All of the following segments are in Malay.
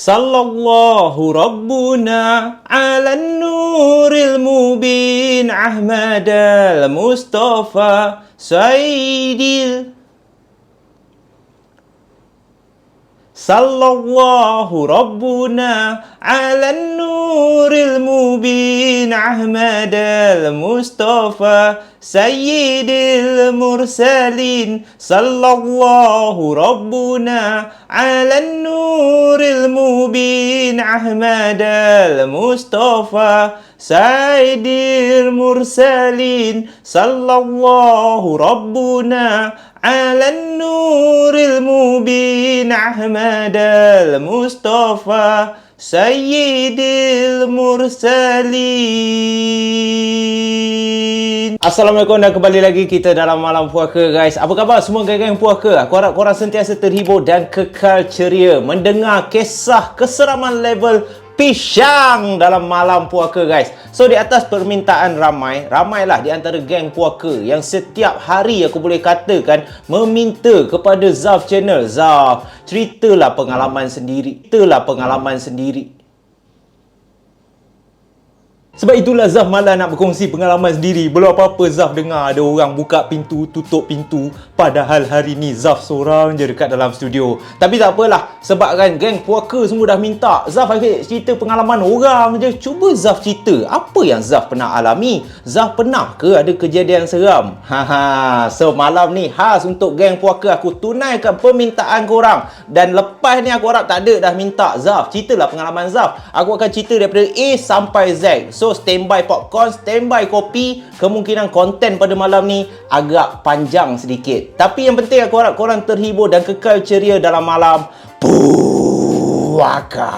Sallallahu Rabbuna ala nuril mubin Ahmad al-Mustafa Sayyidil Sallallahu Rabbuna ala nuril mubin Ahmad al-Mustafa Sayyidil Mursalin Sallallahu Rabbuna ala nuril mubin Ahmad al-Mustafa Sayyidil Mursalin Sallallahu Rabbuna ala nuril mubin Ahmad al-Mustafa Sayyidil Mursalin. Assalamualaikum dan kembali lagi kita dalam Malam Puaka guys. Apa khabar semua geng-geng puaka? Aku harap korang sentiasa terhibur dan kekal ceria mendengar kisah keseraman level pisang dalam Malam Puaka guys. So di atas permintaan ramailah di antara geng puaka yang setiap hari aku boleh katakan meminta kepada Zaf channel, Zaf, ceritalah pengalaman sendiri. Sebab itulah Zaf malah nak berkongsi pengalaman sendiri. Belum apa-apa Zaf dengar ada orang buka pintu, tutup pintu. Padahal hari ni Zaf seorang je dekat dalam studio. Tapi tak apalah. Sebab kan geng puaka semua dah minta Zaf Hafiz cerita pengalaman orang je. Cuba Zaf cerita apa yang Zaf pernah alami. Zaf pernah ke ada kejadian seram? So malam ni khas untuk geng puaka aku tunaikan permintaan korang. Dan lepas ni aku harap tak ada dah minta Zaf ceritalah pengalaman Zaf. Aku akan cerita daripada A sampai Z. So standby popcorn, standby kopi. Kemungkinan konten pada malam ni agak panjang sedikit. Tapi yang penting aku harap korang terhibur dan kekal ceria dalam Malam Puaka.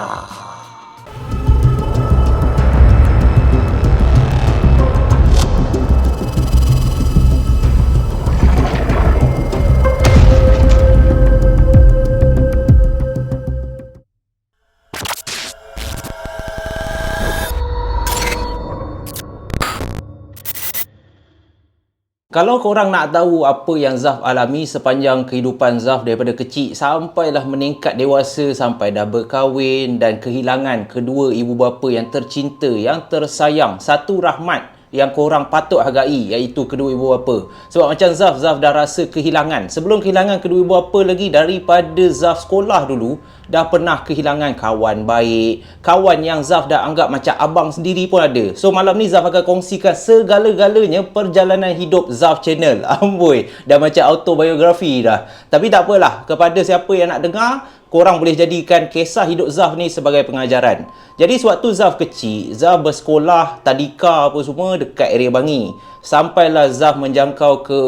Kalau korang nak tahu apa yang Zaf alami sepanjang kehidupan Zaf daripada kecil sampailah meningkat dewasa, sampai dah berkahwin dan kehilangan kedua ibu bapa yang tercinta, yang tersayang, satu rahmat yang korang patut hargai, iaitu kedua ibu bapa. Sebab macam Zaf dah rasa kehilangan. Sebelum kehilangan kedua ibu bapa lagi, daripada Zaf sekolah dulu, dah pernah kehilangan kawan baik, kawan yang Zaf dah anggap macam abang sendiri pun ada. So malam ni Zaf akan kongsikan segala-galanya perjalanan hidup Zaf channel. Amboi, dah macam autobiografi dah. Tapi tak apalah, kepada siapa yang nak dengar, korang boleh jadikan kisah hidup Zaf ni sebagai pengajaran. Jadi sewaktu Zaf kecil, Zaf bersekolah tadika apa semua dekat area Bangi. Sampailah Zaf menjangkau ke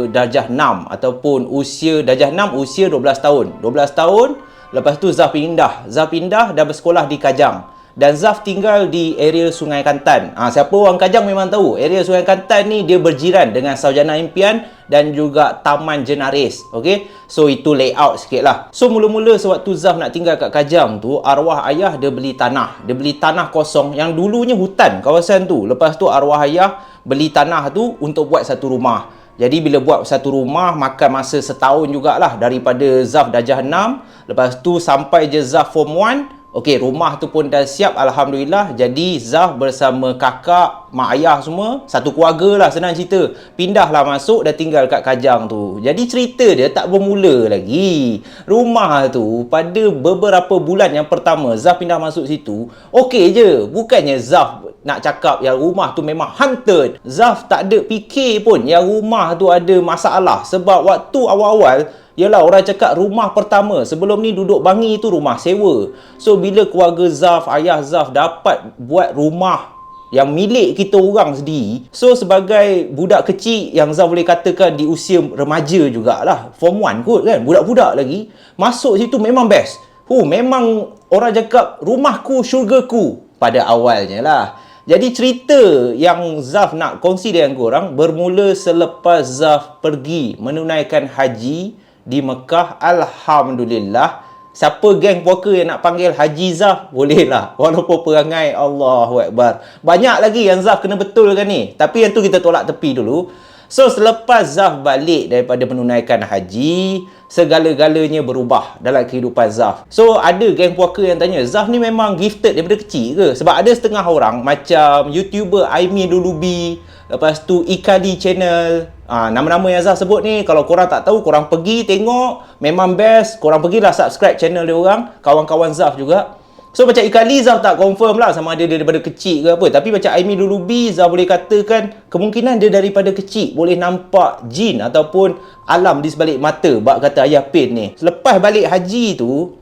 darjah 6 ataupun usia darjah 6 usia 12 tahun. 12 tahun, lepas tu Zaf pindah dan bersekolah di Kajang. Dan Zaf tinggal di area Sungai Kantan. Siapa orang Kajang memang tahu. Area Sungai Kantan ni dia berjiran dengan Sarjana Impian dan juga Taman Jenaris. Okay? So itu layout sikit lah. So mula-mula sewaktu Zaf nak tinggal kat Kajang tu, arwah ayah dia beli tanah. Dia beli tanah kosong yang dulunya hutan kawasan tu. Lepas tu arwah ayah beli tanah tu untuk buat satu rumah. Jadi bila buat satu rumah, makan masa setahun jugalah daripada Zaf darjah 6. Lepas tu sampai je Zaf form 1. Okey, rumah tu pun dah siap, alhamdulillah. Jadi Zaf bersama kakak, mak ayah semua, satu keluarga lah senang cerita, pindahlah masuk dan tinggal kat Kajang tu. Jadi cerita dia tak bermula lagi. Rumah tu pada beberapa bulan yang pertama Zaf pindah masuk situ, okey je. Bukannya Zaf nak cakap yang rumah tu memang haunted. Zaf tak ada fikir pun yang rumah tu ada masalah. Sebab waktu awal-awal, yalah, orang cakap rumah pertama sebelum ni duduk Bangi tu rumah sewa. So bila keluarga Zaf, ayah Zaf dapat buat rumah yang milik kita orang sendiri, so sebagai budak kecil yang Zaf boleh katakan di usia remaja jugalah, form 1 kot kan, budak-budak lagi, masuk situ memang best. Memang orang cakap rumahku syurgaku pada awalnya lah. Jadi cerita yang Zaf nak kongsi dengan korang bermula selepas Zaf pergi menunaikan haji di Mekah. Alhamdulillah. Siapa geng puaka yang nak panggil Haji Zaf, boleh lah. Walaupun perangai Allahu Akbar. Banyak lagi yang Zaf kena betulkan ni. Tapi yang tu kita tolak tepi dulu. So selepas Zaf balik daripada menunaikan haji, segala-galanya berubah dalam kehidupan Zaf. So ada geng puaka yang tanya, Zaf ni memang gifted daripada kecil ke? Sebab ada setengah orang macam YouTuber Aimi Lulubi, lepas tu Ikadi Channel, nama-nama yang Zaf sebut ni, kalau korang tak tahu, korang pergi tengok, memang best. Korang pergilah subscribe channel dia orang, kawan-kawan Zaf juga. So macam Ikali, Zaf tak confirm lah sama ada dia daripada kecil ke apa. Tapi macam Aimi Lulubi, Zaf boleh katakan kemungkinan dia daripada kecil boleh nampak jin ataupun alam di sebalik mata, bak kata Ayah Pin ni. Selepas balik haji tu,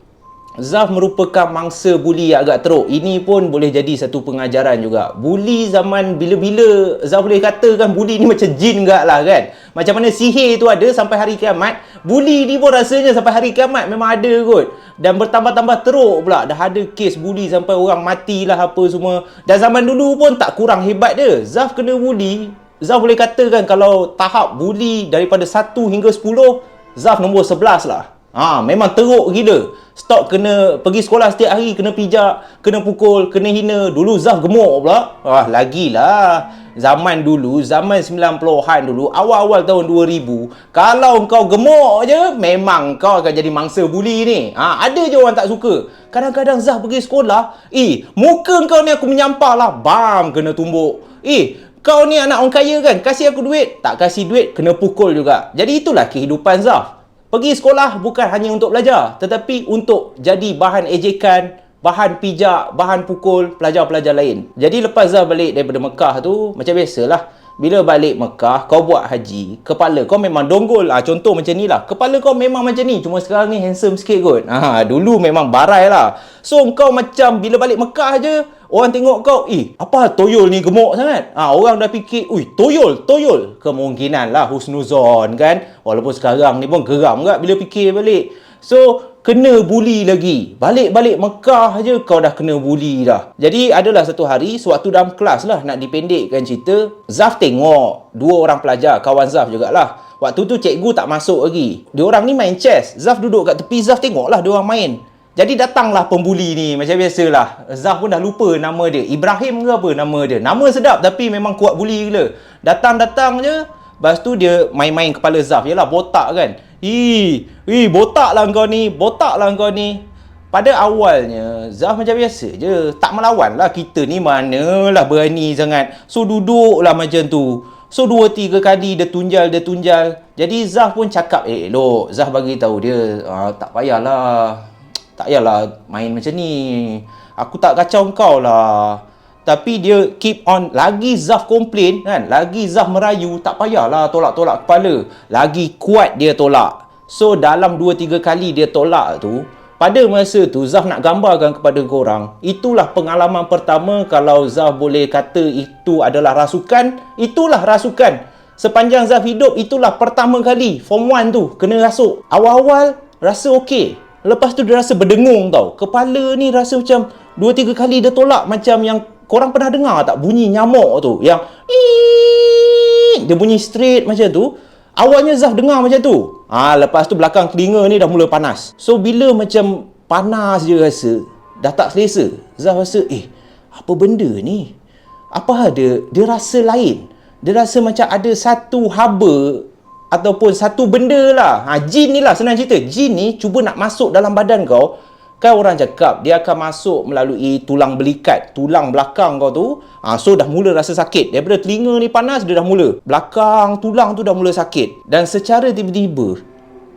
Zaf merupakan mangsa buli yang agak teruk. Ini pun boleh jadi satu pengajaran juga. Buli zaman bila-bila, Zaf boleh katakan buli ni macam jin gak lah kan. Macam mana sihir tu ada sampai hari kiamat, buli ni pun rasanya sampai hari kiamat memang ada kot. Dan bertambah-tambah teruk pula. Dah ada kes buli sampai orang matilah apa semua. Dan zaman dulu pun tak kurang hebat dia. Zaf kena buli, Zaf boleh katakan kalau tahap buli daripada 1 hingga 10, Zaf nombor 11 lah. Memang teruk gila. Stok kena pergi sekolah setiap hari, kena pijak, kena pukul, kena hina. Dulu Zaf gemuk pula. Lagilah. Zaman dulu, zaman 90-an dulu, awal-awal tahun 2000, kalau kau gemuk je, memang kau akan jadi mangsa buli ni. Ada je orang tak suka. Kadang-kadang Zaf pergi sekolah, muka kau ni aku menyampah lah. Bam, kena tumbuk. Kau ni anak orang kaya kan? Kasih aku duit. Tak kasih duit, kena pukul juga. Jadi itulah kehidupan Zaf. Pergi sekolah bukan hanya untuk belajar, tetapi untuk jadi bahan ejekan, bahan pijak, bahan pukul pelajar-pelajar lain. Jadi lepas Zaf balik daripada Mekah tu, macam biasalah, bila balik Mekah, kau buat haji, kepala kau memang donggol. Contoh macam ni lah, kepala kau memang macam ni, cuma sekarang ni handsome sikit kot. Dulu memang barai lah. So kau macam bila balik Mekah je, orang tengok kau, apa toyol ni gemuk sangat? Orang dah fikir, toyol. Kemungkinan lah husnuzon kan. Walaupun sekarang ni pun geram kan bila fikir balik. So, kena buli lagi. Balik-balik Mekah je kau dah kena buli dah. Jadi, adalah satu hari, sewaktu dalam kelas lah, nak dipendekkan cerita, Zaf tengok 2 orang pelajar, kawan Zaf jugalah. Waktu tu cikgu tak masuk lagi. Diorang ni main chess. Zaf duduk kat tepi, Zaf tengok lah diorang main. Jadi datanglah pembuli ni, macam biasalah. Zaf pun dah lupa nama dia. Ibrahim ke apa nama dia. Nama sedap tapi memang kuat buli gila. Datang-datang je, lepas tu dia main-main kepala Zaf. Yalah, botak kan. Botak lah kau ni. Pada awalnya, Zaf macam biasa je. Tak melawan lah, kita ni manalah berani sangat. So duduklah macam tu. So 2-3 kali dia tunjal. Jadi Zaf pun cakap elok. Zaf bagi tahu dia, tak payahlah main macam ni. Aku tak kacau kau lah. Tapi dia keep on. Lagi Zaf komplain kan, lagi Zaf merayu, tak payahlah tolak-tolak kepala. Lagi kuat dia tolak. So dalam 2-3 kali dia tolak tu, pada masa tu Zaf nak gambarkan kepada korang, itulah pengalaman pertama kalau Zaf boleh kata itu adalah rasukan. Itulah rasukan. Sepanjang Zaf hidup, itulah pertama kali Form 1 tu kena rasuk. Awal-awal rasa okey, lepas tu dia rasa berdengung tau. Kepala ni rasa macam 2-3 kali dia tolak. Macam yang korang pernah dengar tak bunyi nyamuk tu, yang dia bunyi straight macam tu. Awalnya Zaf dengar macam tu. Lepas tu belakang telinga ni dah mula panas. So bila macam panas je rasa, dah tak selesa, Zaf rasa apa benda ni? Apa ada? Dia rasa lain. Dia rasa macam ada satu haba ataupun satu benda lah. Jin ni lah, senang cerita. Jin ni cuba nak masuk dalam badan kau. Kan orang cakap dia akan masuk melalui tulang belikat, tulang belakang kau tu. So dah mula rasa sakit. Daripada telinga ni panas, dia dah mula belakang tulang tu dah mula sakit. Dan secara tiba-tiba,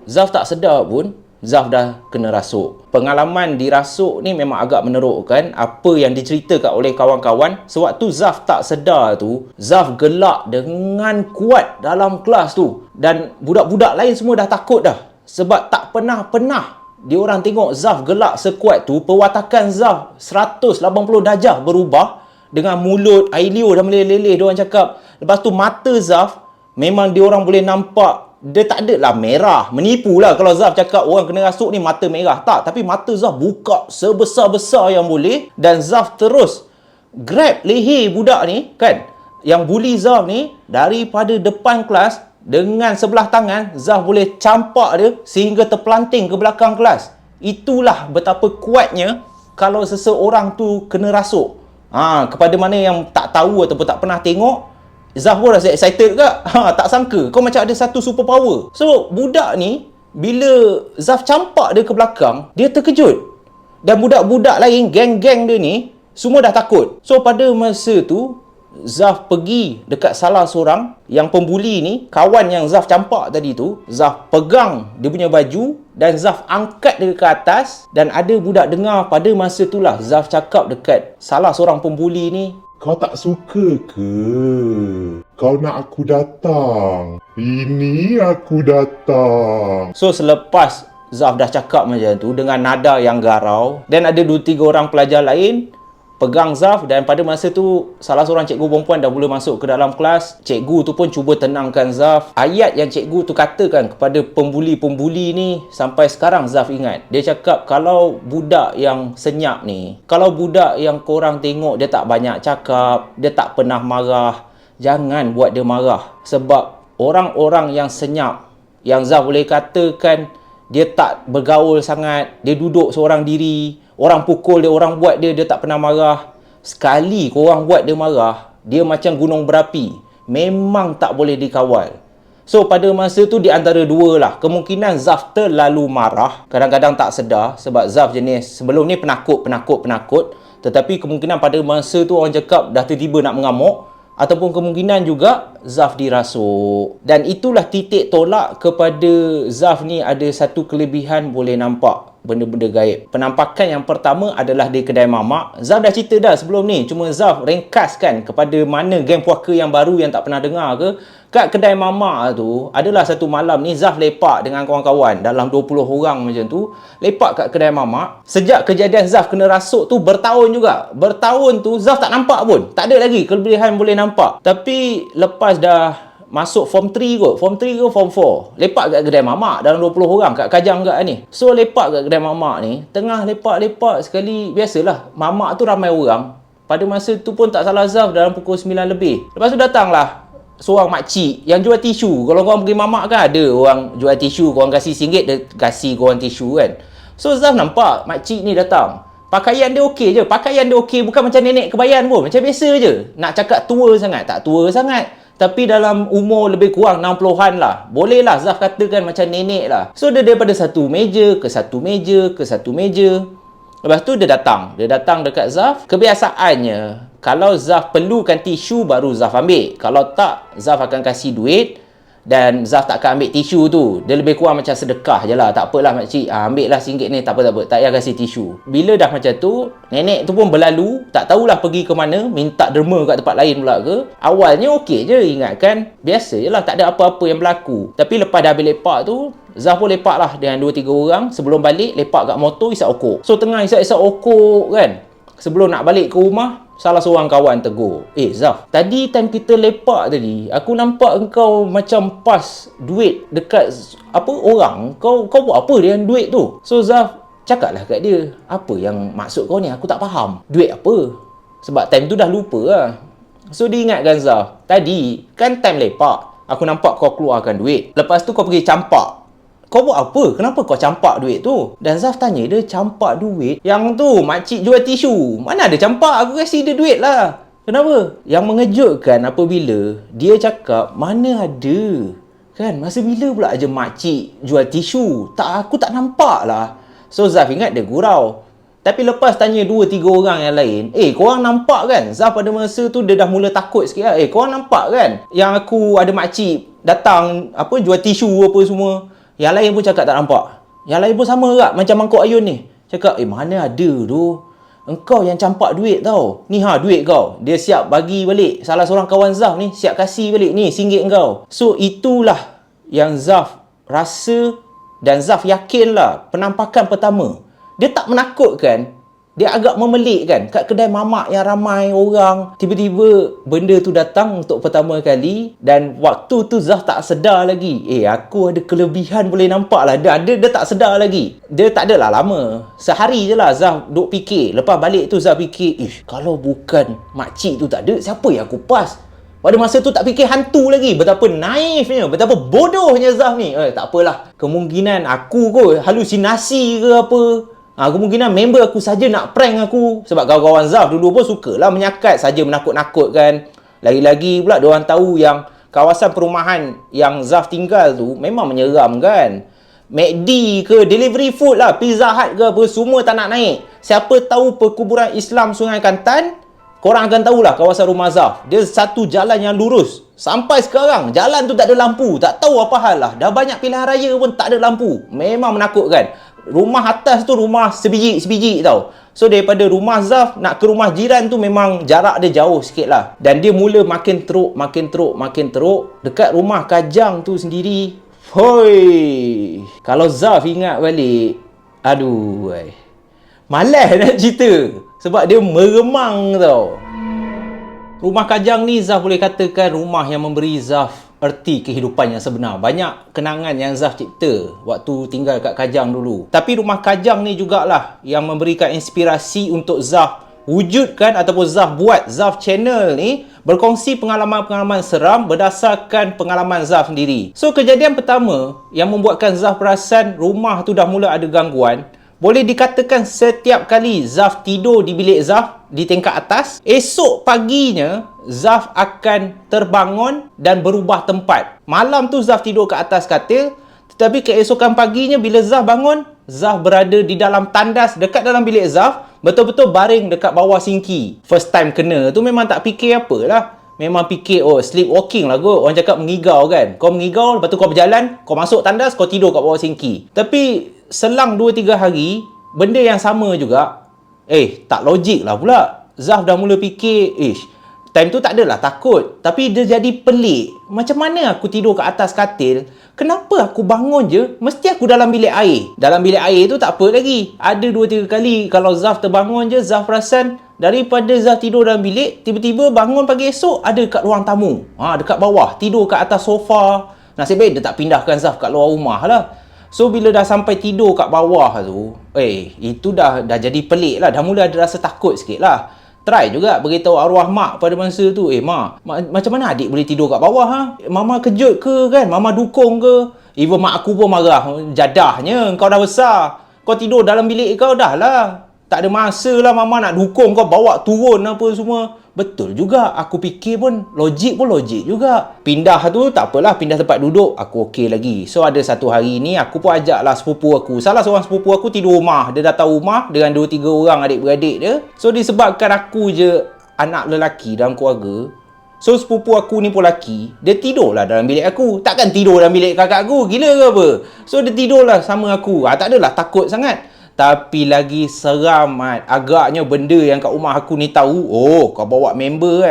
Zaf tak sedar pun, Zaf dah kena rasuk. Pengalaman dirasuk ni memang agak menerukkan. Apa yang diceritakan oleh kawan-kawan, sewaktu Zaf tak sedar tu, Zaf gelak dengan kuat dalam kelas tu. Dan budak-budak lain semua dah takut dah. Sebab tak pernah diorang tengok Zaf gelak sekuat tu. Perwatakan Zaf 180 darjah berubah. Dengan mulut, air liur dah meleleh-leleh diorang cakap. Lepas tu mata Zaf, memang diorang boleh nampak, dia tak ada lah merah. Menipu lah kalau Zaf cakap orang kena rasuk ni mata merah. Tak, tapi mata Zaf buka sebesar-besar yang boleh. Dan Zaf terus grab leher budak ni kan, yang bully Zaf ni, daripada depan kelas. Dengan sebelah tangan, Zaf boleh campak dia sehingga terpelanting ke belakang kelas. Itulah betapa kuatnya kalau seseorang tu kena rasuk. Kepada mana yang tak tahu ataupun tak pernah tengok, Zaf pun rasa excited juga. Tak sangka kau macam ada satu super power. So budak ni bila Zaf campak dia ke belakang, dia terkejut. Dan budak-budak lain, geng-geng dia ni semua dah takut. So pada masa tu Zaf pergi dekat salah seorang yang pembuli ni, kawan yang Zaf campak tadi tu. Zaf pegang dia punya baju dan Zaf angkat dia ke atas. Dan ada budak dengar pada masa tu lah Zaf cakap dekat salah seorang pembuli ni, "Kau tak suka ke? Kau nak aku datang? Ini aku datang." So selepas Zaf dah cakap macam tu dengan nada yang garau, dan ada 2-3 orang pelajar lain pegang Zaf, dan pada masa tu salah seorang cikgu perempuan dah mula masuk ke dalam kelas. Cikgu tu pun cuba tenangkan Zaf. Ayat yang cikgu tu katakan kepada pembuli-pembuli ni sampai sekarang Zaf ingat. Dia cakap, kalau budak yang senyap ni, kalau budak yang korang tengok dia tak banyak cakap, dia tak pernah marah, jangan buat dia marah. Sebab orang-orang yang senyap, yang Zaf boleh katakan dia tak bergaul sangat, dia duduk seorang diri, orang pukul dia, orang buat dia, dia tak pernah marah. Sekali korang buat dia marah, dia macam gunung berapi. Memang tak boleh dikawal. So pada masa tu di antara dua lah. Kemungkinan Zaf terlalu marah, kadang-kadang tak sedar. Sebab Zaf jenis sebelum ni penakut. Tetapi kemungkinan pada masa tu orang cakap dah tiba-tiba nak mengamuk. Ataupun kemungkinan juga Zaf dirasuk. Dan itulah titik tolak kepada Zaf ni ada satu kelebihan boleh nampak benda-benda gaib. Penampakan yang pertama adalah di kedai mamak. Zaf dah cerita dah sebelum ni. Cuma Zaf ringkaskan kepada mana geng puaka yang baru yang tak pernah dengar ke. Kat kedai mamak tu adalah satu malam ni Zaf lepak dengan kawan-kawan dalam 20 orang macam tu. Lepak kat kedai mamak. Sejak kejadian Zaf kena rasuk tu bertahun juga. Bertahun tu Zaf tak nampak pun. Tak ada lagi kelebihan boleh nampak. Tapi lepas dah masuk form 3 kot. Form 3 ke form 4. Lepak kat kedai mamak dalam 20 orang kat Kajang kat ni. So lepak kat kedai mamak ni. Tengah lepak-lepak sekali. Biasalah mamak tu ramai orang. Pada masa tu pun tak salah Zaf dalam pukul 9 lebih. Lepas tu datanglah seorang makcik yang jual tisu. Kalau korang pergi mamak kan ada orang jual tisu. Korang kasih RM1 dia kasih korang tisu kan. So Zaf nampak makcik ni datang. Pakaian dia okey je. Pakaian dia okey. Bukan macam nenek kebayan pun. Macam biasa je. Nak cakap tua sangat. Tak tua sangat. Tapi dalam umur lebih kurang 60-an lah. Boleh lah Zaf katakan macam nenek lah. So dia daripada satu meja ke satu meja ke satu meja. Lepas tu dia datang. Dia datang dekat Zaf. Kebiasaannya, kalau Zaf perlukan tisu baru Zaf ambil. Kalau tak, Zaf akan kasih duit. Dan Zaf tak akan ambil tisu tu. Dia lebih kurang macam sedekah je lah. Tak apalah makcik, ambil lah RM1 ni. Tak apa. Tak payah kasih tisu. Bila dah macam tu, nenek tu pun berlalu. Tak tahulah pergi ke mana. Minta derma kat tempat lain pula ke. Awalnya okey je, ingatkan biasa je lah. Tak ada apa-apa yang berlaku. Tapi lepas dah habis lepak tu, Zaf pun lepak lah dengan 2-3 orang. Sebelum balik, lepak kat motor, isap okok. So tengah isap okok kan, sebelum nak balik ke rumah, salah seorang kawan tegur, Zaf, tadi time kita lepak tadi, aku nampak engkau macam pas duit dekat apa orang. Kau buat apa dengan duit tu? So Zaf cakaplah kat dia, apa yang maksud kau ni? Aku tak faham. Duit apa? Sebab time tu dah lupa lah. So dia ingatkan Zaf, tadi kan time lepak, aku nampak kau keluarkan duit. Lepas tu kau pergi campak. Kau buat apa? Kenapa kau campak duit tu? Dan Zaf tanya dia, campak duit? Yang tu makcik jual tisu. Mana ada campak? Aku kasih dia duit lah. Kenapa? Yang mengejutkan apabila dia cakap, mana ada? Kan? Masa bila pula aja makcik jual tisu? Aku tak nampak lah. So Zaf ingat dia gurau. Tapi lepas tanya 2-3 orang yang lain, korang nampak kan? Zaf pada masa tu dia dah mula takut sikit lah. Korang nampak kan? Yang aku ada makcik datang jual tisu apa semua. Yang lain pun cakap tak nampak. Yang lain pun sama juga macam mangkuk ayun ni. Cakap, mana ada tu. Engkau yang campak duit tau. Ni duit kau. Dia siap bagi balik. Salah seorang kawan Zaf ni siap kasih balik. Ni RM1 kau. So itulah yang Zaf rasa dan Zaf yakin lah. Penampakan pertama. Dia tak menakutkan. Dia agak memelikkan. Kat kedai mamak yang ramai orang. Tiba-tiba benda tu datang untuk pertama kali. Dan waktu tu Zaf tak sedar lagi. Aku ada kelebihan boleh nampak lah. Dia tak sedar lagi. Dia tak adalah lama. Sehari je lah Zaf duk fikir. Lepas balik tu Zaf fikir, kalau bukan makcik tu tak ada, siapa yang aku pas? Pada masa tu tak fikir hantu lagi. Betapa naifnya, betapa bodohnya Zaf ni. Tak apalah. Kemungkinan aku kot halusinasi ke apa. Kemungkinan member aku saja nak prank aku. Sebab kawan-kawan Zaf dulu pun sukalah menyakat saja, menakut-nakutkan. Lagi-lagi pula diorang tahu yang kawasan perumahan yang Zaf tinggal tu memang menyeramkan. McD ke, delivery food lah, Pizza Hut ke apa, semua tak nak naik. Siapa tahu perkuburan Islam Sungai Kantan, korang akan tahulah kawasan rumah Zaf. Dia satu jalan yang lurus. Sampai sekarang, jalan tu tak ada lampu. Tak tahu apa hal lah. Dah banyak pilihan raya pun tak ada lampu. Memang menakutkan. Rumah atas tu rumah sebiji tau. So daripada rumah Zaf nak ke rumah jiran tu memang jarak dia jauh sikit lah. Dan dia mula makin teruk. Dekat rumah Kajang tu sendiri, hoi, kalau Zaf ingat balik, aduh, malas nak cerita. Sebab dia meremang tau. Rumah Kajang ni Zaf boleh katakan rumah yang memberi Zaf erti kehidupan yang sebenar. Banyak kenangan yang Zaf cipta waktu tinggal kat Kajang dulu. Tapi rumah Kajang ni jugalah yang memberikan inspirasi untuk Zaf wujudkan ataupun Zaf buat Zaf channel ni, berkongsi pengalaman-pengalaman seram berdasarkan pengalaman Zaf sendiri. So kejadian pertama yang membuatkan Zaf perasan rumah tu dah mula ada gangguan, boleh dikatakan setiap kali Zaf tidur di bilik Zaf di tingkat atas, esok paginya Zaf akan terbangun dan berubah tempat. Malam tu Zaf tidur ke atas katil, tetapi keesokan paginya bila Zaf bangun, Zaf berada di dalam tandas dekat dalam bilik Zaf, betul-betul baring dekat bawah sinki. First time kena tu memang tak fikir apa lah. Memang fikir, oh sleepwalking lah kot. Orang cakap mengigau kan. Kau mengigau, lepas tu kau berjalan, kau masuk tandas, kau tidur kat bawah sinki. Tapi selang 2-3 hari, benda yang sama juga. Tak logik lah pula. Zaf dah mula fikir, time tu tak adalah takut. Tapi dia jadi pelik. Macam mana aku tidur kat atas katil, kenapa aku bangun je, mesti aku dalam bilik air. Dalam bilik air tu tak apa lagi. Ada 2-3 kali kalau Zaf terbangun je, Zaf perasan daripada Zaf tidur dalam bilik, tiba-tiba bangun pagi esok ada kat ruang tamu. Dekat bawah, tidur kat atas sofa. Nasib baik dia tak pindahkan Zaf kat luar rumah lah. So bila dah sampai tidur kat bawah tu, itu dah jadi pelik lah. Dah mula ada rasa takut sikit lah. Try juga beritahu arwah mak pada masa tu, mak, macam mana adik boleh tidur kat bawah? Mama kejut ke kan? Mama dukung ke? Even mak aku pun marah. Jadahnya, kau dah besar. Kau tidur dalam bilik kau dah lah. Tak ada masa lah mama nak dukung kau bawa turun apa semua. Betul juga. Aku fikir pun logik juga. Pindah tu tak apalah, pindah tempat duduk aku okey lagi. So ada satu hari ni aku pun ajaklah sepupu aku. Salah seorang sepupu aku tidur rumah. Dia datang rumah dengan 2-3 orang adik-beradik dia. So disebabkan aku je anak lelaki dalam keluarga, so sepupu aku ni pun lelaki, dia tidurlah dalam bilik aku. Takkan tidur dalam bilik kakak aku, gila ke apa? So dia tidurlah sama aku. Tak adalah takut sangat. Tapi lagi seram, agaknya benda yang kat rumah aku ni tahu, kau bawa member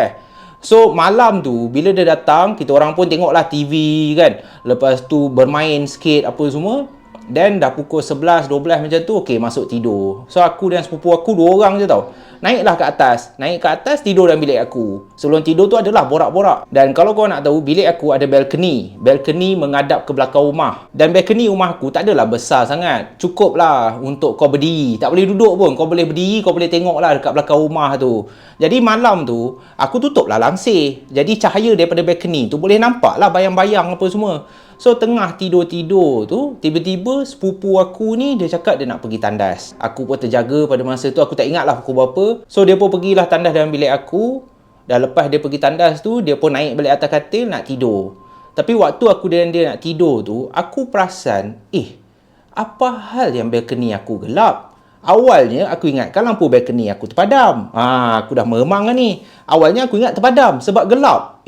So malam tu bila dia datang, kita orang pun tengoklah TV kan. Lepas tu bermain sikit apa semua. Dan dah pukul 11, 12 macam tu, okey masuk tidur. So aku dan sepupu aku 2 orang je tau. Naiklah ke atas. Naik ke atas, tidur dalam bilik aku. Sebelum tidur tu adalah borak-borak. Dan kalau kau nak tahu, bilik aku ada balcony. Balcony menghadap ke belakang rumah. Dan balcony rumah aku tak adalah besar sangat. Cukup lah untuk kau berdiri. Tak boleh duduk pun. Kau boleh berdiri, kau boleh tengok lah dekat belakang rumah tu. Jadi malam tu, aku tutup lah langsir. Jadi cahaya daripada balcony tu boleh nampak lah bayang-bayang apa semua. So tengah tidur-tidur tu, tiba-tiba sepupu aku ni dia cakap dia nak pergi tandas. Aku pun terjaga pada masa tu, aku tak ingat lah pukul berapa. So dia pun pergilah tandas dalam bilik aku. Dan lepas dia pergi tandas tu, dia pun naik balik atas katil nak tidur. Tapi waktu aku dan dia nak tidur tu, aku perasan, apa hal yang balcony aku gelap? Awalnya aku ingatkan lampu balcony aku terpadam. Aku dah meremang ni. Awalnya aku ingat terpadam sebab gelap.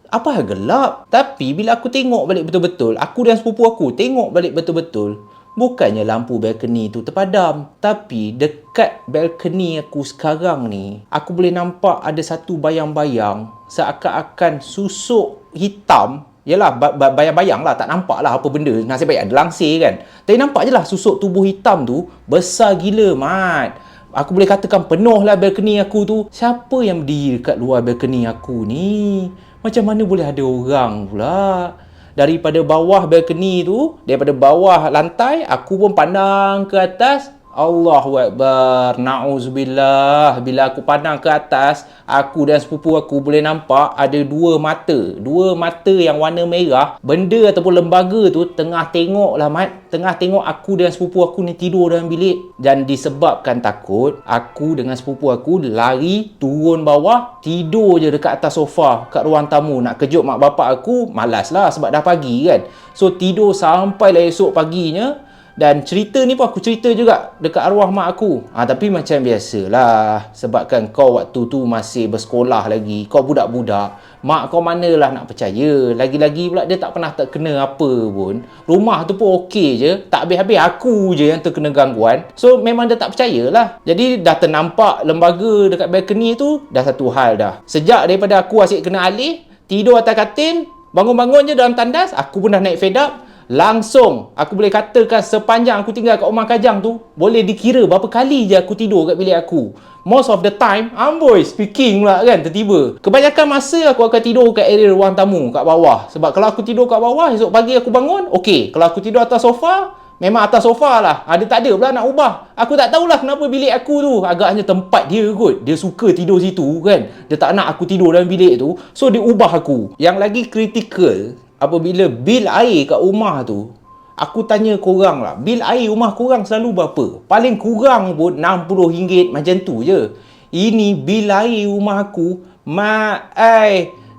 Apa gelap? Tapi bila aku tengok balik betul-betul, aku dan sepupu aku tengok balik betul-betul, bukannya lampu balcony tu terpadam, tapi dekat balcony aku sekarang ni, aku boleh nampak ada satu bayang-bayang seakan-akan susuk hitam. Yalah, bayang-bayang lah, tak nampak lah apa benda. Nasib baik ada langsir kan. Tapi nampak je lah susuk tubuh hitam tu besar gila, mat. Aku boleh katakan penuh lah balcony aku tu. Siapa yang berdiri dekat luar balcony aku ni? Macam mana boleh ada orang pula? Daripada bawah balcony tu, daripada bawah lantai, aku pun pandang ke atas. Allahu Akbar. Na'udzubillah. Bila aku pandang ke atas, aku dan sepupu aku boleh nampak ada dua mata. Dua mata yang warna merah. Benda ataupun lembaga tu tengah tengok lah, Mat. Tengah tengok aku dan sepupu aku ni tidur dalam bilik. Dan disebabkan takut, aku dengan sepupu aku lari turun bawah, tidur je dekat atas sofa kat ruang tamu. Nak kejut mak bapak aku, malas lah sebab dah pagi kan. So tidur sampailah esok paginya. Dan cerita ni pun aku cerita juga dekat arwah mak aku. Tapi macam biasalah, sebabkan kau waktu tu masih bersekolah lagi, kau budak-budak, mak kau manalah nak percaya. Lagi-lagi pula dia tak pernah terkena apa pun. Rumah tu pun okey je, tak habis-habis aku je yang terkena gangguan. So memang dia tak percayalah. Jadi dah ternampak lembaga dekat balkoni tu, dah satu hal dah. Sejak daripada aku asyik kena alih, tidur atas katil, bangun-bangun je dalam tandas, aku pun dah naik fed up. Langsung aku boleh katakan sepanjang aku tinggal kat rumah Kajang tu, boleh dikira berapa kali je aku tidur kat bilik aku. Most of the time, amboi speaking pula kan, tiba-tiba. Kebanyakan masa aku akan tidur kat area ruang tamu kat bawah. Sebab kalau aku tidur kat bawah, esok pagi aku bangun, okey. Kalau aku tidur atas sofa, memang atas sofa lah. Dia tak ada pula nak ubah. Aku tak tahulah kenapa bilik aku tu agaknya tempat dia kot. Dia suka tidur situ kan. Dia tak nak aku tidur dalam bilik tu. So dia ubah aku. Yang lagi kritikal, apabila bil air kat rumah tu, aku tanya korang lah, bil air rumah korang selalu berapa? Paling kurang pun RM60 macam tu je. Ini bil air rumah aku,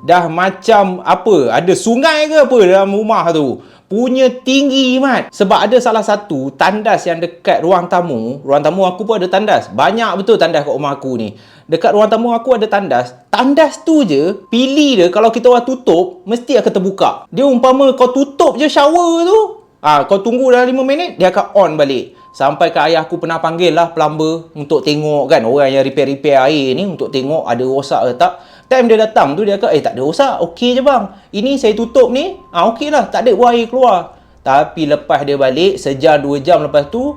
dah macam apa, ada sungai ke apa dalam rumah tu. Punya tinggi, Mat. Sebab ada salah satu tandas yang dekat ruang tamu. Ruang tamu aku pun ada tandas. Banyak betul tandas kat rumah aku ni. Dekat ruang tamu aku ada tandas. Tandas tu je, pilih dia kalau kita orang tutup, mesti akan terbuka. Dia umpama kau tutup je shower tu, kau tunggu dalam 5 minit, dia akan on balik. Sampai ke ayah aku pernah panggil lah plumber untuk tengok kan, orang yang repair air ni, untuk tengok ada rosak ke tak. Time dia datang tu, dia kata, tak ada rosak, okey je bang. Ini saya tutup ni, okey lah, tak ada buah air keluar. Tapi lepas dia balik, sejam 2 jam lepas tu,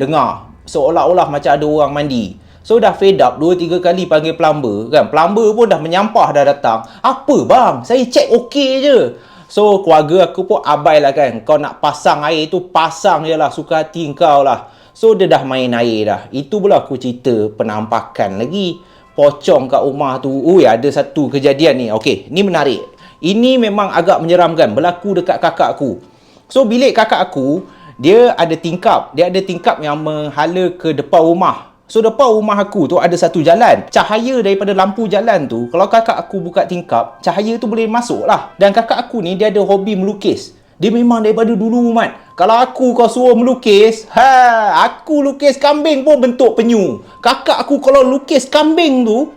dengar. Seolah-olah macam ada orang mandi. So dah fed up, 2-3 kali panggil plumber kan. Plumber pun dah menyampah dah datang. Apa bang? Saya cek okey je. So keluarga aku pun abai lah kan. Kau nak pasang air tu, pasang je lah, suka hati kau lah. So dia dah main air dah. Itu pula aku cerita penampakan lagi. Pocong kat rumah tu. Ada satu kejadian ni. Okey, ni menarik. Ini memang agak menyeramkan. Berlaku dekat kakak aku. So bilik kakak aku, dia ada tingkap. Dia ada tingkap yang menghala ke depan rumah. So depan rumah aku tu ada satu jalan. Cahaya daripada lampu jalan tu, kalau kakak aku buka tingkap, cahaya tu boleh masuk lah. Dan kakak aku ni dia ada hobi melukis. Dia memang daripada dulu, Mat, kalau aku kau suruh melukis, aku lukis kambing pun bentuk penyu. Kakak aku kalau lukis kambing tu,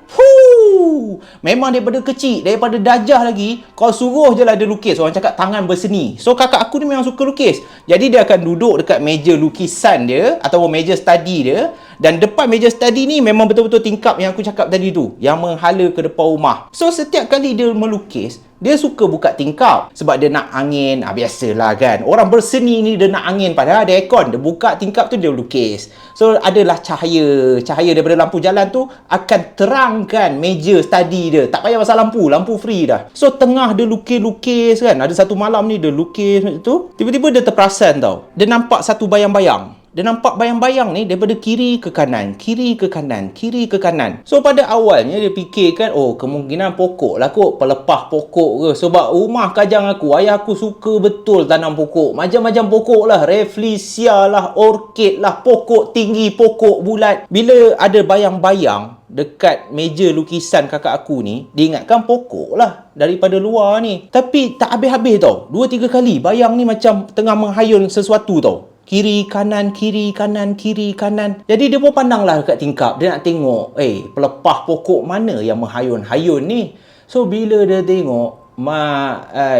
memang daripada kecil, daripada dajah lagi, kau suruh je lah dia lukis. Orang cakap tangan berseni. So kakak aku ni memang suka lukis. Jadi dia akan duduk dekat meja lukisan dia ataupun meja study dia. Dan depan meja study ni memang betul-betul tingkap yang aku cakap tadi tu, yang menghala ke depan rumah. So setiap kali dia melukis, dia suka buka tingkap sebab dia nak angin. Biasalah kan, orang berseni ni dia nak angin, padahal ada aircon. Dia buka tingkap tu, dia lukis. So adalah cahaya daripada lampu jalan tu akan terangkan meja study dia. Tak payah pasal lampu free dah. So tengah dia lukis kan, ada satu malam ni dia lukis macam tu, tiba-tiba dia terperasan tau. Dia nampak satu bayang-bayang. Dia nampak bayang-bayang ni daripada kiri ke kanan, kiri ke kanan, kiri ke kanan. So pada awalnya dia fikirkan, kemungkinan pokok lah kot, pelepah pokok ke. Sebab rumah Kajang aku, ayah aku suka betul tanam pokok. Macam-macam pokok lah, Rafflesia lah, orchid lah, pokok tinggi, pokok bulat. Bila ada bayang-bayang dekat meja lukisan kakak aku ni, dia ingatkan pokok lah daripada luar ni. Tapi tak habis-habis tau. 2-3 kali bayang ni macam tengah menghayun sesuatu tau. Kiri, kanan, kiri, kanan, kiri, kanan. Jadi dia pun pandanglah dekat tingkap. Dia nak tengok, pelepah pokok mana yang menghayun-hayun ni. So bila dia tengok,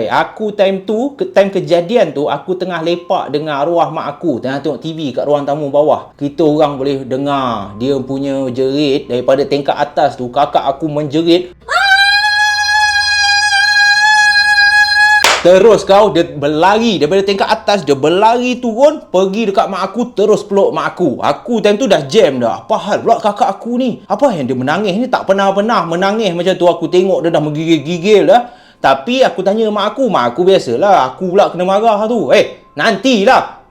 aku time kejadian tu, aku tengah lepak dengan arwah mak aku, tengah tengok TV kat ruang tamu bawah. Kita orang boleh dengar dia punya jerit daripada tingkat atas tu. Kakak aku menjerit. Terus dia berlari daripada tingkat atas, dia berlari turun, pergi dekat mak aku, terus peluk mak aku. Aku time tu dah jam dah. Apa hal pula kakak aku ni? Apa yang dia menangis ni? Tak pernah menangis macam tu. Aku tengok dia dah menggigil-gigil dah. Tapi aku tanya mak aku biasalah, aku pula kena marah tu. Nantilah.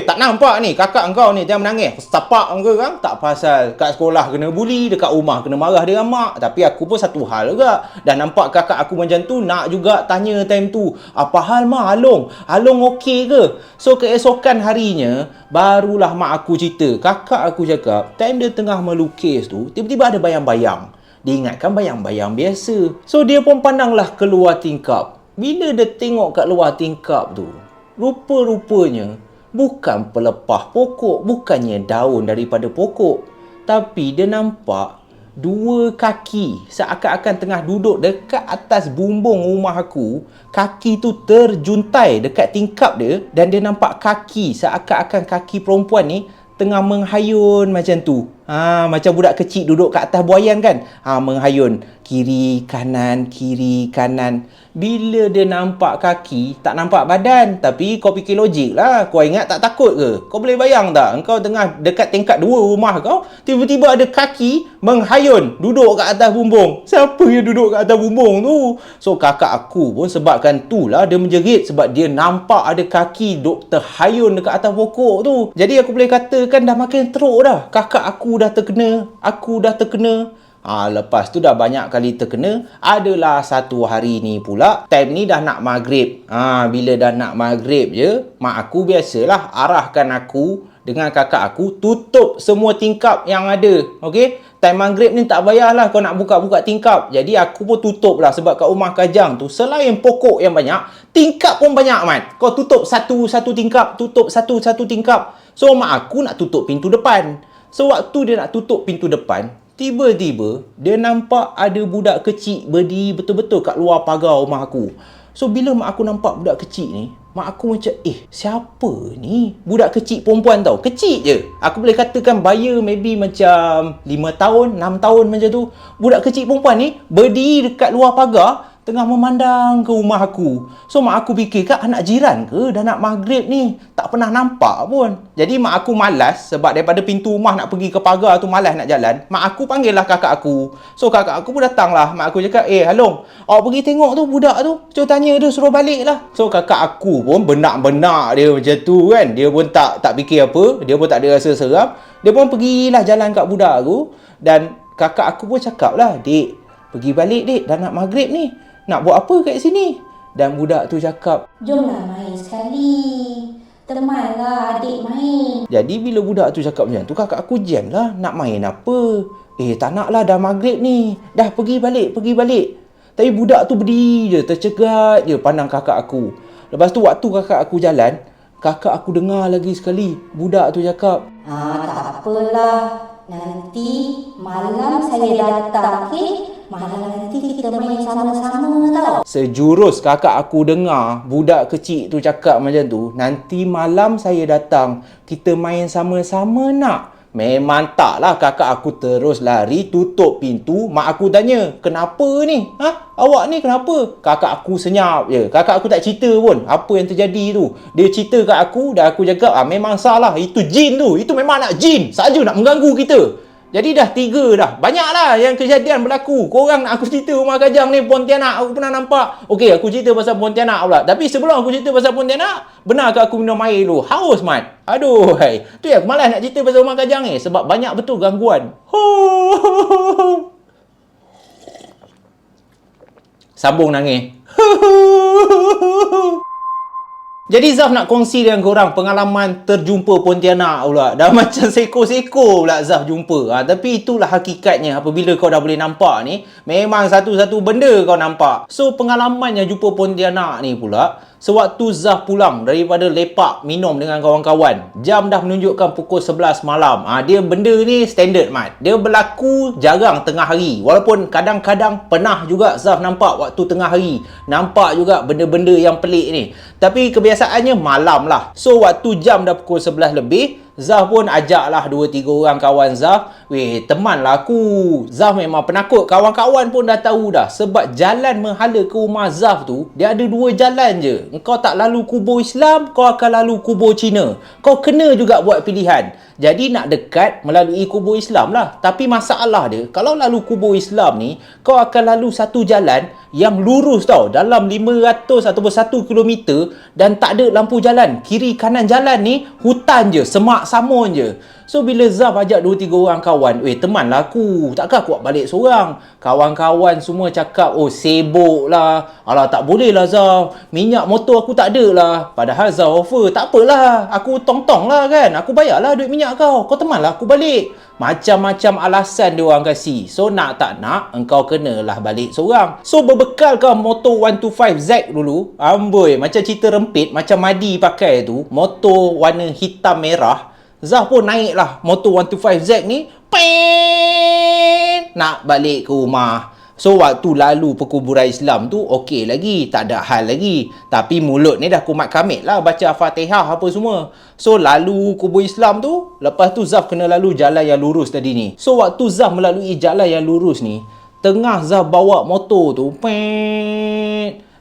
Tak nampak ni kakak engkau ni jangan menangis. Sepak engkau kan? Tak pasal kat sekolah kena bully, dekat rumah kena marah dengan mak. Tapi aku pun satu hal juga. Dah nampak kakak aku macam tu, nak juga tanya time tu, apa hal mak Along? Along okey ke? So keesokan harinya barulah mak aku cerita. Kakak aku cakap, time dia tengah melukis tu, tiba-tiba ada bayang-bayang. Dia ingatkan bayang-bayang biasa. So dia pun pandanglah keluar tingkap. Bila dia tengok kat luar tingkap tu, rupa-rupanya bukan pelepah pokok, bukannya daun daripada pokok, tapi dia nampak dua kaki seakan-akan tengah duduk dekat atas bumbung rumah aku. Kaki tu terjuntai dekat tingkap dia, dan dia nampak kaki seakan-akan kaki perempuan ni tengah menghayun macam tu. Macam budak kecil duduk kat atas buaian kan. Menghayun kiri kanan, kiri kanan. Bila dia nampak kaki, tak nampak badan. Tapi kau fikir logik lah. Kau ingat tak takut ke? Kau boleh bayang tak? Engkau tengah dekat tingkat 2 rumah kau, tiba-tiba ada kaki menghayun duduk kat atas bumbung. Siapa yang duduk kat atas bumbung tu? So kakak aku pun sebabkan tu lah dia menjerit, sebab dia nampak ada kaki duk terhayun dekat atas pokok tu. Jadi aku boleh katakan dah makin teruk dah. Kakak aku dah terkena, aku dah terkena. Lepas tu dah banyak kali terkena. Adalah satu hari ni pula, time ni dah nak maghrib. Bila dah nak maghrib je, mak aku biasalah arahkan aku dengan kakak aku tutup semua tingkap yang ada. Okey, time maghrib ni tak payahlah kau nak buka-buka tingkap. Jadi aku pun tutup lah, sebab kat rumah Kajang tu selain pokok yang banyak, tingkap pun banyak, Mat. Kau tutup satu-satu tingkap, tutup satu-satu tingkap. So mak aku nak tutup pintu depan. So waktu dia nak tutup pintu depan, tiba-tiba dia nampak ada budak kecil berdiri betul-betul kat luar pagar rumah aku. So bila mak aku nampak budak kecil ni, mak aku macam, siapa ni? Budak kecil perempuan tau, kecil je. Aku boleh katakan baya maybe macam 5 tahun, 6 tahun macam tu. Budak kecil perempuan ni berdiri dekat luar pagar, tengah memandang ke rumah aku. So mak aku fikir, kan anak jiran ke? Dah nak maghrib ni, tak pernah nampak pun. Jadi mak aku malas, sebab daripada pintu rumah nak pergi ke pagar tu malas nak jalan. Mak aku panggil lah kakak aku. So kakak aku pun datang lah. Mak aku cakap, Halong, awak pergi tengok tu budak tu, cuba tanya dia suruh balik lah. So kakak aku pun benak-benak dia macam tu kan. Dia pun tak fikir apa, dia pun tak ada rasa seram. Dia pun pergilah jalan kat budak aku. Dan kakak aku pun cakap lah, Dek, pergi balik dek, dah nak maghrib ni. Nak buat apa kat sini? Dan budak tu cakap, jomlah main sekali. Temanlah adik main. Jadi bila budak tu cakap macam tu, kakak aku jam lah, nak main apa? Tak nak lah, dah maghrib ni. Dah pergi balik. Tapi budak tu berdiri je, tercegat je pandang kakak aku. Lepas tu waktu kakak aku jalan, kakak aku dengar lagi sekali budak tu cakap, tak apalah. Nanti malam saya datang, okey? Malam nanti kita main sama-sama tau. Sejurus kakak aku dengar budak kecil tu cakap macam tu, nanti malam saya datang, kita main sama-sama nak? Memang taklah, kakak aku terus lari tutup pintu. Mak aku tanya, kenapa ni? Awak ni kenapa? Kakak aku senyap je. Kakak aku tak cerita pun apa yang terjadi tu. Dia cerita kat aku dan aku cakap, memang salah. Itu jin tu. Itu memang nak jin. Saja nak mengganggu kita. Jadi dah 3 dah. Banyaklah yang kejadian berlaku. Korang nak aku cerita rumah Kajang ni Pontianak aku pernah nampak. Okey, aku cerita pasal Pontianak pula. Tapi sebelum aku cerita pasal Pontianak, benar ke aku minum air dulu? Haus, Mat. Aduh, hai. Tu ya, aku malas nak cerita pasal rumah Kajang ni. Sebab banyak betul gangguan. Sambung nangis. Jadi Zaf nak kongsi dengan korang pengalaman terjumpa Pontianak pula. Dah macam seko-seko pula Zaf jumpa. Tapi itulah hakikatnya apabila kau dah boleh nampak ni. Memang satu-satu benda kau nampak. So pengalaman yang jumpa Pontianak ni pula, sewaktu Zaf pulang daripada lepak minum dengan kawan-kawan. Jam dah menunjukkan pukul 11 malam. Dia benda ni standard, Mat. Dia berlaku jarang tengah hari. Walaupun kadang-kadang pernah juga Zaf nampak waktu tengah hari. Nampak juga benda-benda yang pelik ni. Tapi kebiasaannya malam lah. So waktu jam dah pukul 11 lebih, Zaf pun ajaklah 2-3 orang kawan Zaf. Weh, temanlah aku. Zaf memang penakut. Kawan-kawan pun dah tahu dah. Sebab jalan menghala ke rumah Zaf tu, dia ada 2 jalan je. Engkau tak lalu kubur Islam, kau akan lalu kubur Cina. Kau kena juga buat pilihan. Jadi nak dekat melalui kubur Islam lah. Tapi masalah dia, kalau lalu kubur Islam ni, kau akan lalu satu jalan yang lurus tau. Dalam 500 ataupun 1 kilometer dan tak ada lampu jalan. Kiri kanan jalan ni, hutan je, semak samun je. So bila Zaf ajak 2-3 orang kawan, temanlah aku, takkan aku buat balik seorang. Kawan-kawan semua cakap, oh sibuk lah, alah tak boleh lah Zaf, minyak motor aku tak ada lah. Padahal Zaf offer, tak apalah, aku tong-tong lah kan, aku bayar lah duit minyak kau temanlah aku balik. Macam-macam alasan dia orang kasi. So nak tak nak, engkau kenalah balik seorang. So berbekalkan motor 125Z dulu, amboi, macam cerita rempit, macam Madi pakai tu, motor warna hitam merah. Zaf pun naik lah motor 125Z ni, nak balik ke rumah. So waktu lalu perkuburan Islam tu okey lagi, tak ada hal lagi. Tapi mulut ni dah kumat kamit lah baca Fatihah apa semua. So lalu kubur Islam tu, lepas tu Zaf kena lalu jalan yang lurus tadi ni. So waktu Zaf melalui jalan yang lurus ni, tengah Zaf bawa motor tu,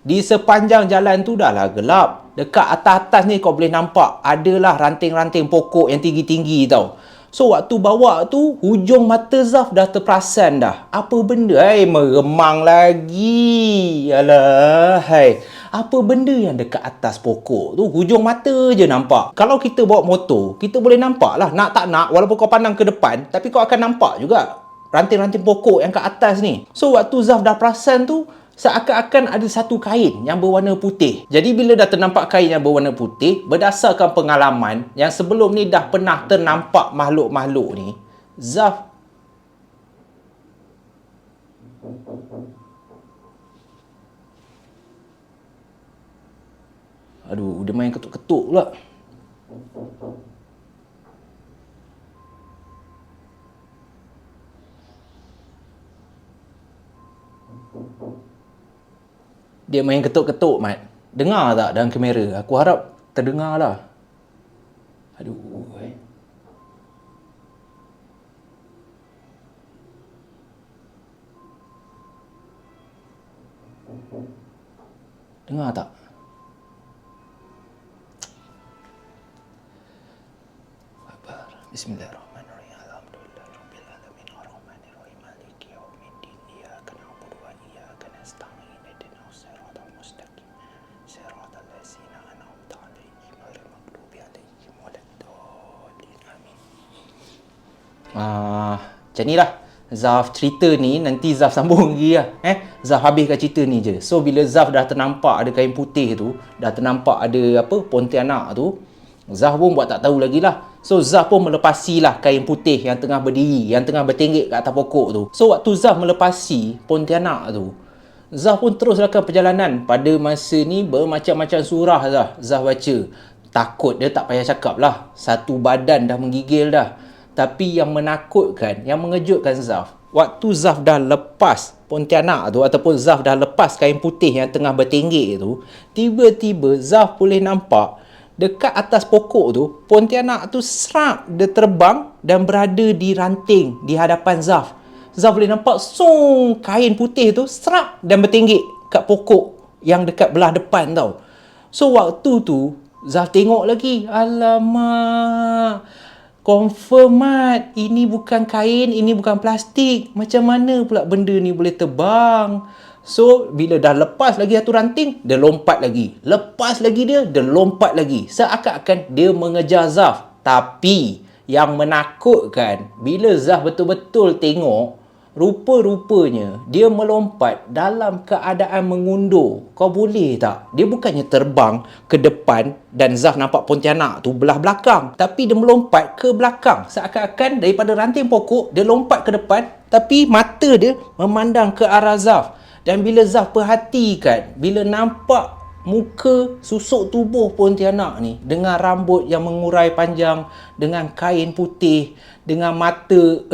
di sepanjang jalan tu dah lah gelap. Dekat atas-atas ni kau boleh nampak adalah ranting-ranting pokok yang tinggi-tinggi tau. So waktu bawa tu, hujung mata Zaf dah terperasan dah. Apa benda? Meremang lagi. Alah, apa benda yang dekat atas pokok tu? Hujung mata je nampak. Kalau kita bawa motor, kita boleh nampak lah. Nak tak nak, walaupun kau pandang ke depan, tapi kau akan nampak juga ranting-ranting pokok yang kat atas ni. So waktu Zaf dah perasan tu, seakan-akan ada satu kain yang berwarna putih. Jadi bila dah ternampak kain yang berwarna putih, berdasarkan pengalaman yang sebelum ni dah pernah ternampak makhluk-makhluk ni, Zaf dia main ketuk-ketuk pula. Dia main ketuk-ketuk, Mat. Dengar tak dalam kamera? Aku harap terdengar lah. Aduh. Dengar tak? Bismillahirrahmanirrahim. Alhamdulillahirabbil alamin arrahmanirrahim maliki yaumiddin iyyaka na'budu wa iyyaka nasta'in ihdinas siratal mustaqim siratal ladzina an'amta 'alaihim ghairil maghdubi 'alaihim waladdallin amin. Macam ni lah Zaf cerita ni, nanti Zaf sambung lagi lah. Zaf habiskan cerita ni je. So bila Zaf dah ternampak ada kain putih tu, dah ternampak ada Pontianak tu, Zaf pun buat tak tahu lagi lah. So Zaf pun melepasilah kain putih yang tengah berdiri, yang tengah bertenggek kat atas pokok tu. So waktu Zaf melepasi Pontianak tu, Zaf pun terus lakukan perjalanan. Pada masa ni bermacam-macam surah Zaf baca. Takut dia tak payah cakap lah, satu badan dah menggigil dah. Tapi yang menakutkan, yang mengejutkan Zaf, waktu Zaf dah lepas Pontianak tu, ataupun Zaf dah lepas kain putih yang tengah bertenggek tu, tiba-tiba Zaf boleh nampak dekat atas pokok tu, Pontianak tu serap dia terbang dan berada di ranting di hadapan Zaf. Zaf boleh nampak kain putih tu serap dan bertenggek kat pokok yang dekat belah depan tau. So waktu tu Zaf tengok lagi, alamak, confirm Mat, ini bukan kain, ini bukan plastik. Macam mana pula benda ni boleh terbang? So, bila dah lepas lagi satu ranting, dia lompat lagi. Lepas lagi dia lompat lagi. Seakan-akan dia mengejar Zaf. Tapi, yang menakutkan, bila Zaf betul-betul tengok, rupa-rupanya dia melompat dalam keadaan mengundur. Kau boleh tak? Dia bukannya terbang ke depan dan Zaf nampak Pontianak tu belah belakang. Tapi dia melompat ke belakang. Seakan-akan daripada ranting pokok, dia lompat ke depan. Tapi mata dia memandang ke arah Zaf. Dan bila Zaf perhatikan, bila nampak muka susuk tubuh Pontianak ni dengan rambut yang mengurai panjang, dengan kain putih, dengan mata,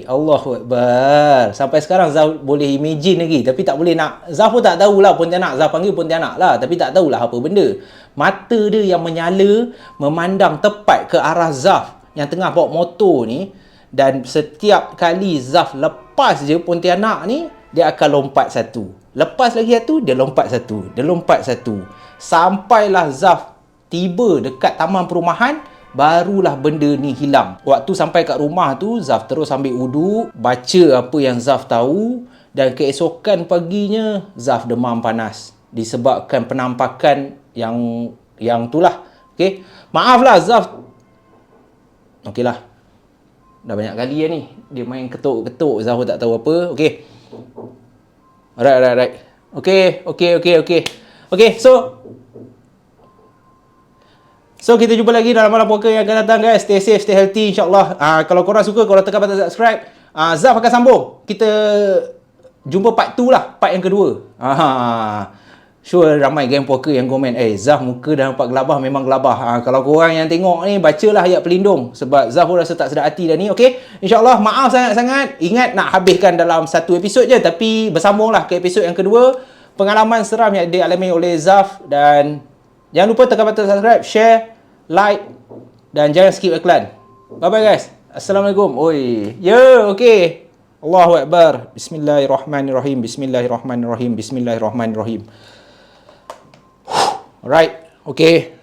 Allahu Akbar. Sampai sekarang Zaf boleh imagine lagi, tapi tak boleh nak, Zaf pun tak tahulah Pontianak, Zaf panggil Pontianak lah, tapi tak tahulah apa benda. Mata dia yang menyala memandang tepat ke arah Zaf yang tengah bawa motor ni, dan setiap kali Zaf lepas je Pontianak ni, dia akan lompat satu. Lepas lagi satu, dia lompat satu. Dia lompat satu. Sampailah Zaf tiba dekat taman perumahan, barulah benda ni hilang. Waktu sampai kat rumah tu, Zaf terus ambil wuduk, baca apa yang Zaf tahu, dan keesokan paginya, Zaf demam panas. Disebabkan penampakan yang tu lah. Okay? Maaflah Zaf. Okey lah. Dah banyak kali ni. Dia main ketuk-ketuk, Zaf pun tak tahu apa. Okay. Alright. Okay, so kita jumpa lagi dalam malam poker yang akan datang, guys. Stay safe, stay healthy, insyaAllah. Kalau korang suka, korang tekan button subscribe. Zaf akan sambung. Kita jumpa part 2 lah, part yang kedua. Sure ramai game poker yang komen, Zaf muka dah nampak gelabah, memang gelabah. Kalau korang yang tengok ni, bacalah ayat pelindung. Sebab Zaf pun rasa tak sedar hati dah ni. Okay, insyaAllah maaf sangat-sangat. Ingat nak habiskan dalam satu episod je, tapi bersambunglah ke episod yang kedua. Pengalaman seram yang dialami oleh Zaf. Dan jangan lupa tekan button subscribe, share, like, dan jangan skip iklan. Bye-bye guys. Assalamualaikum. Okay. Allahu Akbar. Bismillahirrahmanirrahim. Alright, okay.